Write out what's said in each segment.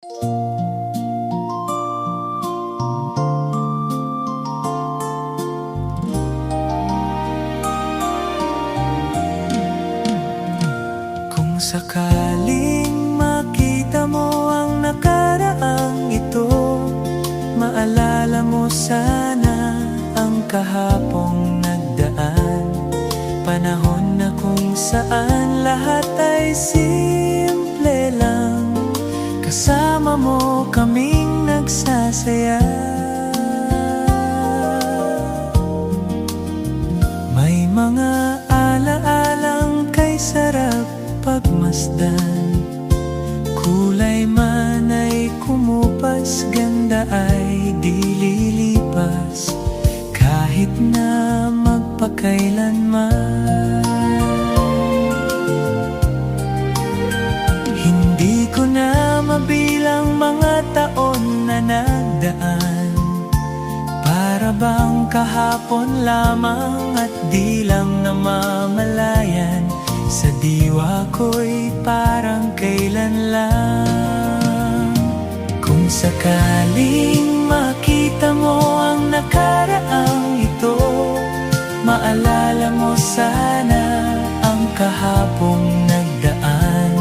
Kung sakaling makita mo ang nakaraang ito, maalala mo sana ang kahapong nagdaan. Panahon na kung saan lahat ay simple lang, kasama mo kaming nagsasaya. May mga alaalang kay sarap pagmasdan, kulay man ay kumupas, ganda ay di lilipas, kahit na magpakailanman. Hindi ko na mabilang mga taon na nagdaan, para bang kahapon lamang at di lang namamalayan. Sa diwa ko'y parang kailan lang. Kung sakaling makita mo ang nakaraang ito, maalala mo sana ang kahapong nagdaan.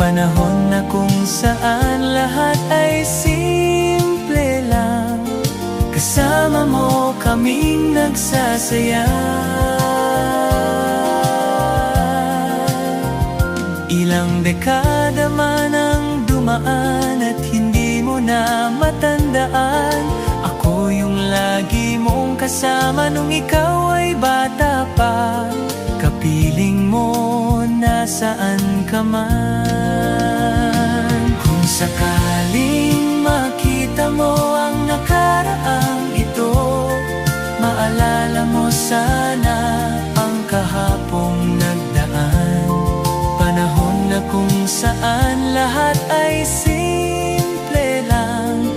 Panahon na kung saan lahat ay simple lang, kasama mo kaming nagsasaya. Ilang dekada man ang dumaan at hindi mo na matandaan, ako yung lagi mong kasama nung ikaw ay bata pa. Kapiling mo nasaan ka man. Kung sakaling makita mo ang nakaraang ito, maalala mo sana ang kahapong nagdaan. Panahon na kung saan lahat ay simple lang,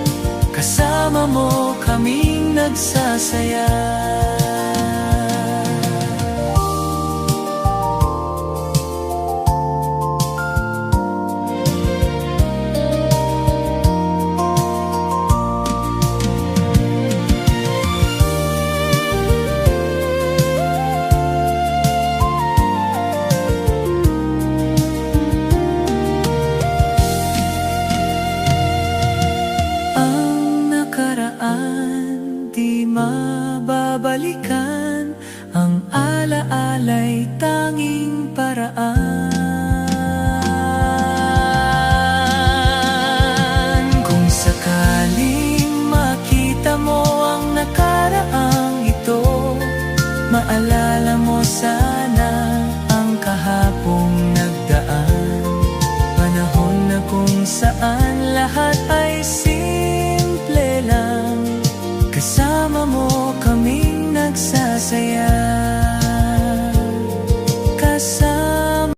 kasama mo kaming nagsasaya. Di mababalikan, ang alaala'y